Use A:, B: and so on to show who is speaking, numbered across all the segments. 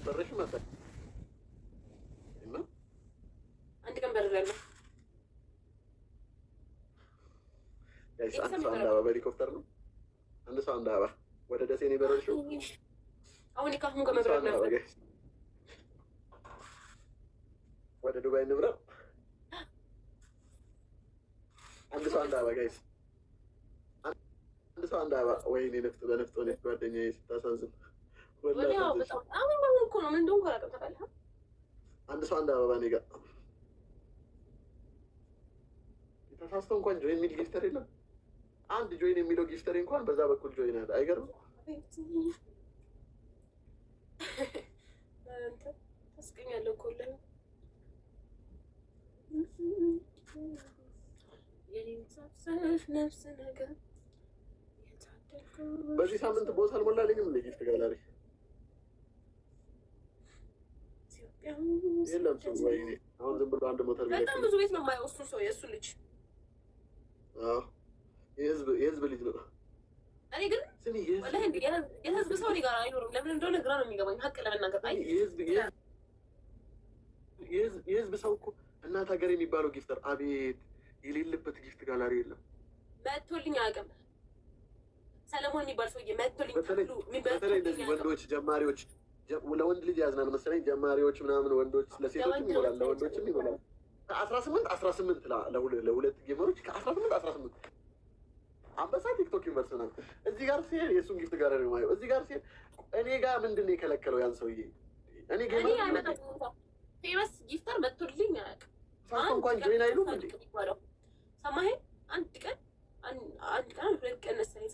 A: በረሽ መጣ እና
B: አንድ ቀን በረራለሁ።
A: አንድ ሰው አንድ አበባ በሄሊኮፕተር ነው። አንድ ሰው አንድ አበባ ወደ ደሴ ነው የበረርሽው።
B: አሁን ካሁን ጋር መብረር ነበር።
A: ወደ ዱባይ እንብረር። አንድ ሰው አንድ አበባ ጋይስ፣ አንድ ሰው አንድ አበባ። ወይኔ ነፍጥ በነፍጥ ሆነች ጓደኛዬ ስታሳዝን።
B: አሁን እኮ ነው ምን እንደሆነ አላውቅም። ታውቃለህ?
A: አንድ ሰው አንድ አበባ እኔ ጋር ተሳስቶ እንኳን ጆይን የሚል ጊፍተር የለም። አንድ ጆይን የሚለው ጊፍተር እንኳን በዛ በኩል ጆይን አለ። አይገርም?
B: ታስቀኛለህ እኮ ነፍስ ነገር።
A: በዚህ ሳምንት ቦስ አልሞላለኝም እንደ ጊፍት ጋላሪ የለም። ወይኔ አሁን ዝም ብሎ አንድ ሞተር
B: በጣም ብዙ ቤት ነው የማየው። እሱ ሰው የእሱ ልጅ
A: የህዝብ ልጅ ነው።
B: እኔ ግን የህዝብ ሰው እኔ ጋር አይኖርም። ለምን እንደሆነ ግራ ነው የሚገባኝ። ሀቅ ለመናገር
A: የህዝብ ሰው እኮ እናት ሀገር የሚባለው ጊፍተር አቤት የሌለበት ጊፍት ጋላሪ የለም።
B: መቶልኝ አያውቅም። ሰለሞን የሚባል ሰውዬ መቶልኝ።
A: በተለይ እንደዚህ ወንዶች ጀማሪዎች ለወንድ ልጅ ያዝናል መሰለኝ። ጀማሪዎች ምናምን ወንዶች ለሴቶችም ይሞላል ለወንዶችም ይሞላል። ከ18 ለሁለት ጌመሮች ከ18 አንበሳ ቲክቶክ ዩኒቨርስ ነው። እዚህ ጋር ሲሄድ የእሱን ጊፍት ጋር ነው የማየው። እዚህ ጋር ሲሄድ እኔ ጋር ምንድን ነው የከለከለው ያን ሰውዬ? እኔ
B: ፌመስ ጊፍተር መቶልኝ አያውቅም።
A: እንኳን ጆይን አይሉም እንዴ?
B: ሰማኸኝ? አንድ ቀን 2 ቀን መሰለኝ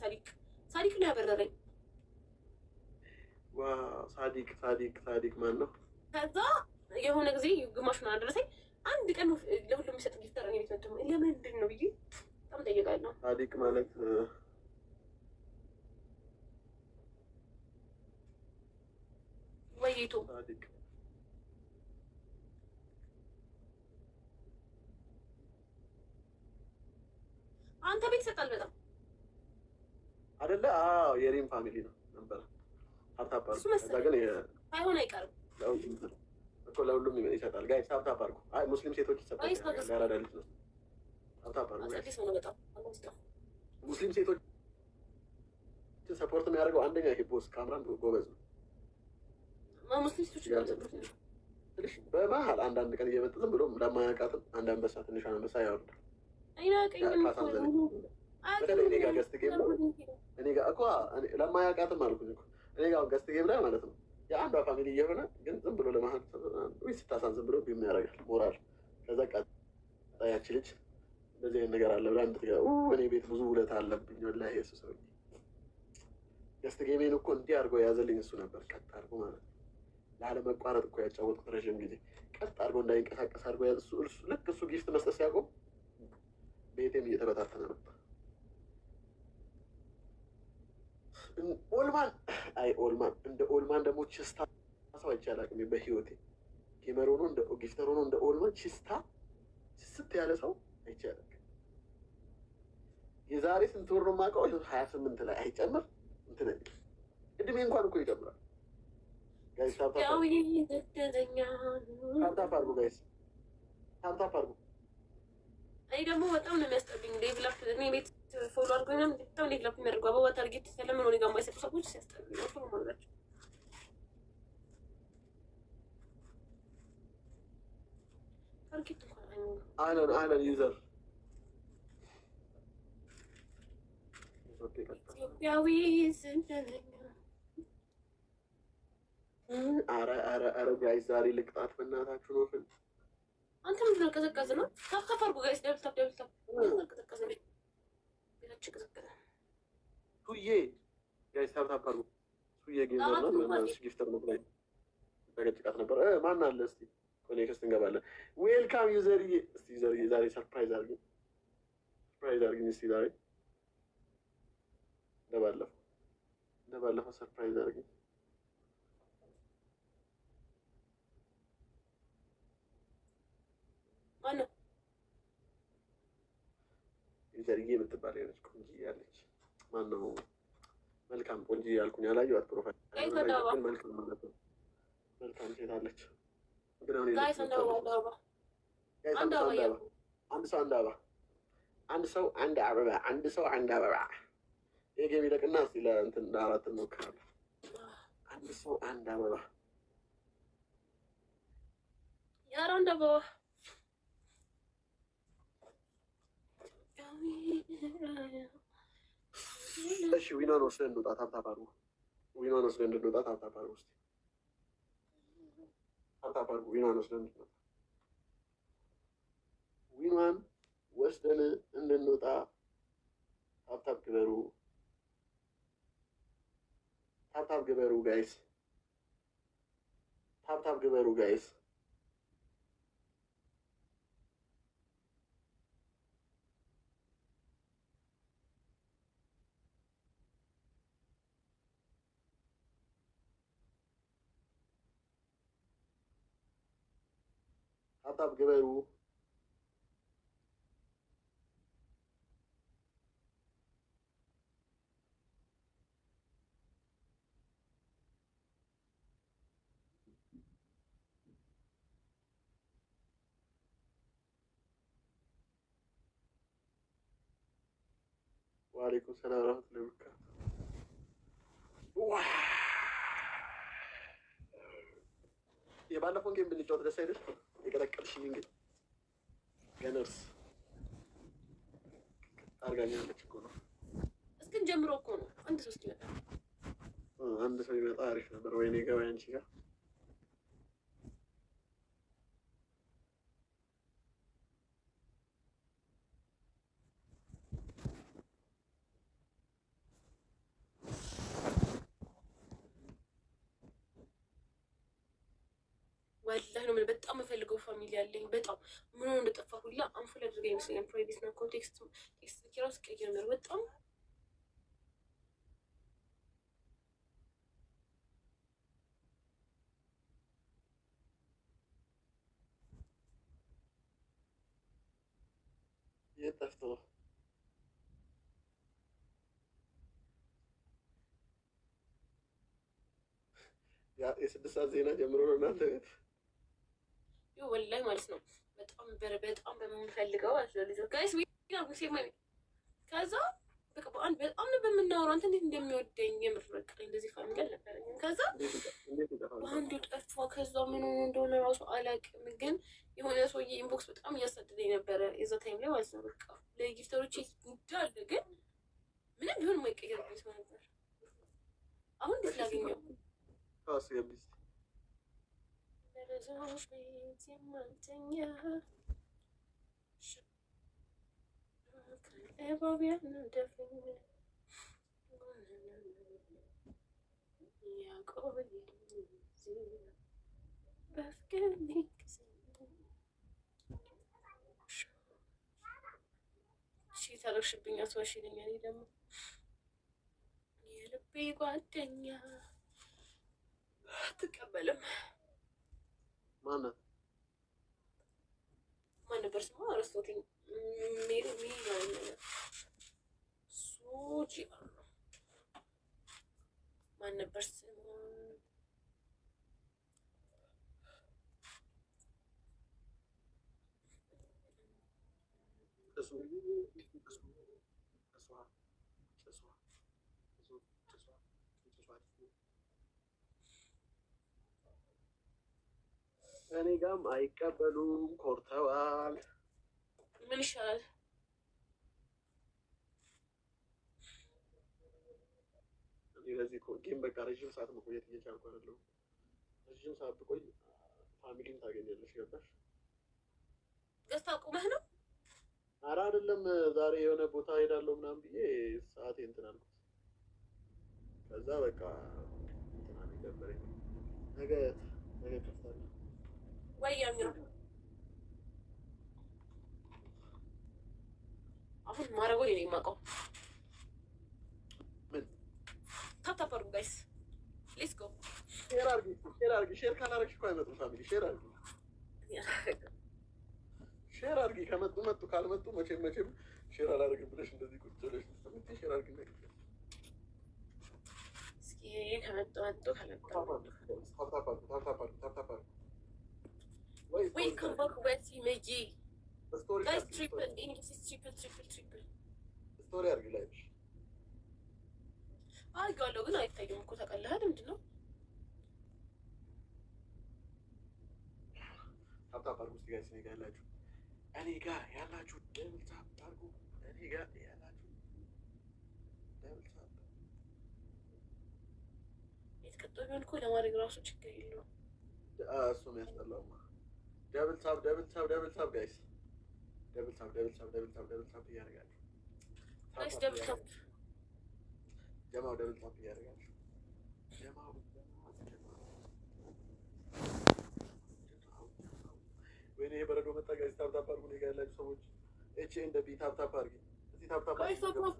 B: ሳዲቅ ነው ያበረረኝ። ሳዲቅ ማን ነው? ከዛ የሆነ ጊዜ ግማሹን አደረሰኝ። አንድ ቀን ለሁሉም የሚሰጥ ጊፍተር እኔ ቤት መጥቶ ለምንድን ነው ብዬ በጣም ጠይቃለሁ።
A: ሳዲቅ ማለት
B: ወይቱ አንተ ቤት ይሰጣል በጣም
A: አይደለ? አዎ የሪም ፋሚሊ ነው ነበር። ሀብታፕ አድርጉ። ከዛ ግን
B: አይሆን አይቀርም
A: እኮ ለሁሉም ይሰጣል። ጋይ ሀብታፕ አድርጉ። አይ ሙስሊም ሴቶች ይሰጣል። ያራዳ ልጅ ነው። ሀብታፕ አድርጉ። ሙስሊም ሴቶች ሰፖርት የሚያደርገው አንደኛ ይሄ ቦስ ካምራን ጎበዝ ነው።
B: ሙስሊም ሴቶች
A: ትንሽ በመሀል አንዳንድ ቀን እየመጣ ዝም ብሎ ለማያውቃትም አንድ አንበሳ ትንሽ አንበሳ ያወርዳል። በተለይ እኔ ጋር ገስት ጌም እኔ ጋር እኮ ለማያውቃትም አልኩኝ እኮ እኔ ጋር ገስት ጌም ላይ ማለት ነው የአንዷ ፋሚሊ እየሆነ ግን ዝም ብሎ ለመሀል ስታሳን ዝም ብሎ ቢም ያደርጋል ሞራል። ከዛ ቀጣያች ልጅ እንደዚህ አይነት ነገር አለ ብላ እንድትገባ እኔ ቤት ብዙ ውለታ አለብኝ ወላሂ። የሱ ሰው ገስት ጌሜን እኮ እንዲህ አድርጎ የያዘልኝ እሱ ነበር። ቀጥ አድርጎ ማለት ነው ላለመቋረጥ እኮ ያጫወጡት ረዥም ጊዜ ቀጥ አድርጎ እንዳይንቀሳቀስ አድርጎ ያዝ። ልክ እሱ ጊፍት መስጠት ሲያቆም ቤቴም እየተበታተነ ነበር። ኦልማን እንደ ኦልማን ደግሞ ችስታ ሰው አይቼ አላውቅም በህይወቴ። ጌመር ሆኖ እንደ ጊፍተር ሆኖ እንደ ኦልማን ችስታ ስስት ያለ ሰው አይቼ አላውቅም። የዛሬ ስንት ወር ነው የማውቀው? 28 ላይ አይጨምር እንትን እድሜ እንኳን እኮ ይጨምራል። ጋይስ ታፕታፕ አድርጉ። ጋይስ ታፕታፕ አድርጉ።
B: እኔ ደግሞ በጣም ነው የሚያስጠሉኝ። ሌቭላፕ እኔ ቤት ፎሎ አድርጎኝ ነው በጣም ሌቭላፕ የሚያደርጉ አበባ ታርጌት ስለምን ሆነ ጋር የማይሰጡ ሰዎች ሲያስጠሉኝ ነው። ፎሎ ማድረጋቸው ታርጌት እንኳን
A: አይሆንም። ዩዘር
B: ኢትዮጵያዊ ስንደለኛ
A: ኧረ ጋይስ ዛሬ ልቅጣት በእናታችሁ ነው። ፍል
B: አንተ ምንድን ነው ቀዘቀዝ ነው? ታፕታፕ አድርጉ ጋይስ። ደብልታፕ ቀዘቀዘ ቤታችን ቀዘቀዘ።
A: ሱዬ ጋይስ ታፕታፕ አድርጉ። ሱዬ ጌመር ነው ምናምን ጊፍተር ነው ብላኝ ተገጭቃት ነበር። ማን አለ እስቲ ኮኔክስት እንገባለን። ዌልካም ዩዘርዬ። እስቲ ዩዘርዬ ዛሬ ሰርፕራይዝ አድርጊ። እስቲ ዛሬ እንደባለፈው ሰርፕራይዝ አድርጊ።
B: ማነው
A: ዩዘርዬ የምትባል የሆነች ቆንጆ ያለች ማነው መልካም ቆንጆ ያልኩኝ ያላየኋት ፕሮፋይል መልካም ሴት አለች። ግን አሁን አንድ ሰው አንድ አበባ ይሄ ጌም ይለቅና እስኪ ለእንትን ለአራት እንሞክራለን። አንድ ሰው አንድ አበባ
B: አንድ አበባ
A: እሺ ዊኗን ወስደን እንውጣ። ታፕታፕ አድርጉ። ዊኗን ወስደን እንድንወጣ ታፕታፕ አድርጉ። እስኪ ታፕታፕ አድርጉ። ዊኗን ወስደን እንድንወጣ ታፕታፕ ግበሩ። ታፕታፕ ግበሩ ጋይስ። ታፕታፕ ግበሩ ጋይስ። ታፕታፕ ግበሩ። ወአለይኩም ሰላም ወረህመቱላሂ ወበረካቱህ። የባለፈውን ጌም ብንጫወት ደስ አይደል? የቀለቀልሽኝ እንግዲህ ገነርስ አርጋኛለች እኮ ነው።
B: እስክን ጀምሮ እኮ ነው አንድ ሶስት ይመጣ
A: አንድ ሰው ይመጣ አሪፍ ነበር። ወይኔ ገባ አንቺ ጋር
B: ወላሂ ነው በጣም የምፈልገው ፋሚሊ ያለኝ በጣም ምን እንደጠፋ ሁላ አንፎል አድርጋ ይመስለኛል። ፕራይቬት እና ኮንቴክስት ኪራስ ቀይር ነው በጣም
A: የጠፍቶ የስድስት ሰዓት ዜና ጀምሮ ነው እናንተ ቤት
B: ወላሂ ማለት ነው። በጣም በምንፈልገው ልጆች ጋይስ ከዛ በቃ በአንድ በጣም ነው በምናወራው አንተ እንዴት እንደሚወደኝ የምር በቃ እንደዚህ ፋሚሊ አልነበረኝም። ከዛ በአንዱ ጠፋ። ከዛ ምን እንደሆነ ራሱ አላውቅም፣ ግን የሆነ ሰውዬ ኢንቦክስ በጣም እያሳደደኝ ነበረ የዛ ታይም ላይ ማለት ነው። በቃ ለጊፍተሮች ጉዳይ አለ፣ ግን ምንም ቢሆን የማይቀየርብኝ ሰው ነበር። አሁን እንዴት ላገኘው ተረግሽብኝ አስዋሽልኝ። እኔ ደግሞ የልቤ ጓደኛ አትቀበልም። ማን ነበር ስሟ? ረስቶትኝ። ሱጂ ማን ነበር ስሟ?
A: እኔ ጋም አይቀበሉም፣ ኮርተዋል።
B: ምን ይሻላል?
A: ለዚህ ጌም በቃ ረዥም ሰዓት መቆየት እየቻልኩ አይደለሁም። ረዥም ሰዓት ብቆይ ፋሚሊን ታገኛለሽ። ገባሽ?
B: ገዝታ ቁመህ ነው?
A: ኧረ አይደለም፣ ዛሬ የሆነ ቦታ ሄዳለሁ ምናምን ብዬ ሰዓቴ እንትን አልኩት። ከዛ በቃ እንትን አለኝ ነበረኝ። ነገ ከፍታለሁ
B: ወይ ያምራ። አሁን ማረጎ የኔ የማውቀው
A: ምን
B: ታፕታፕ አድርጉ ጋይስ፣ ሌትስ ጎ።
A: ሼር አድርጊ። ሼር ካላረግሽ እኮ አይመጡም ፋሚሊ። ሼር አድርጊ። ከመጡ መጡ፣ ካልመጡ መቼም ሼር አላደርግም ብለሽ እንደዚህ ቁጭ ብለሽ ሼር አድርጊ።
B: መጥቶ ከለቀ
A: ወይ
B: come back with Meji.
A: ስቶሪ
B: Guys, triple. English is triple.
A: ስቶሪ አድርጊ ላይ
B: አድርጌዋለሁ ግን አይታየም እኮ ታውቃለህ። ምንድን ነው
A: ታፕታፕ አድርጉ። እስኪ ጋይስ እኔ ጋር ያላችሁ ደብል ታፕ አድርጉ። እኔ ጋር ያላችሁ ደብል ታፕ
B: የተቀጠሉ ቢሆን እኮ ለማድረግ ራሱ ችግር የለውም።
A: እሱም ያስጠላውማ። ደብል ታፕ ጋይስ ደብል ታፕ እያደረጋችሁ
B: ጋይስ ደብል ታፕ
A: ጀማው ደብል ታፕ እያደረጋችሁ ወይኔ የበረዶ መጣ ጋይስ። ታፕታፕ አድርጉ። እኔ ጋር ያላችሁ ሰዎች ኤች ኤንድ ቢ ታፕታፕ አድርጊ። እዚህ ታፕታፕ
B: ጋይስ ታፕታፕ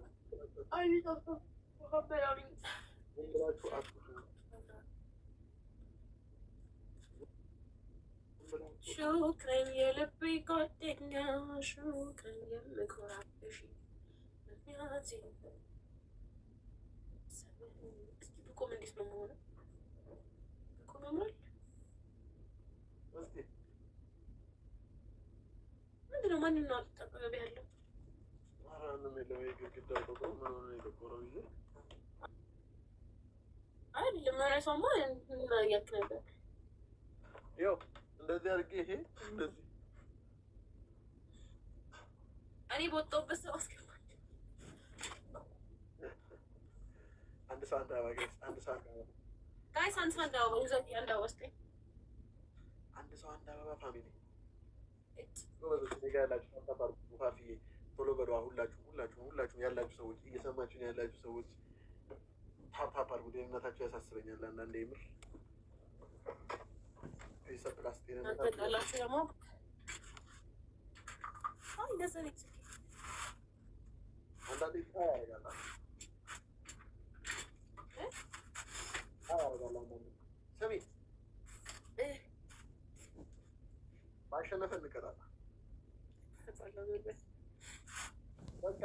B: አይ ታፕታፕ ወሀበላሪ
A: ብላችሁ አጥፉ።
B: ሹክረን የልቤ ጓደኛ ሹክረን የምኮራብሽ ምክንያት እስኪ ብቆም እንዴት ነው መሆኑ? ብቆም ያምራል። ምንድነው ማንን ነው አልተጠቀመ ያለው?
A: ምንም የለም። የግድግዳው ጥቁር ምን ሆነ የጠቆረው ጊዜ
B: አይደለም የሆነ ሰውማ ያክ ነበር።
A: ያው እንደዚህ አድርጌ ይሄ እንደዚህ
B: እኔ በወጣሁበት ሰው አስገባኝ።
A: አንድ ሰው አንድ አበባ ጋይስ፣ አንድ ሰው አንድ አበባ
B: ጋይስ፣ አንድ ሰው አንድ አበባ ይዘት አንድ አበባ ወስደኝ።
A: አንድ ሰው አንድ አበባ ፋሚሊ ጎበዞች። እኔ ጋር ያላችሁ ታፓር ፋፊዬ ቶሎ በሏ። ሁላችሁም ያላችሁ ሰዎች እየሰማችሁ ነው ያላችሁ ሰዎች ታፓር ጉዳይ ደህንነታችሁ ያሳስበኛል አንዳንዴ የምር ይሰጥላስ
B: ተቀላችሁ ደግሞ አይ ለሰሪት
A: አንዳንዴ ያደርጋል ስሚ ባሸነፈ እንቀጣለን። በቃ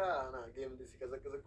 A: ጌም እንደዚህ ሲቀዘቅዝ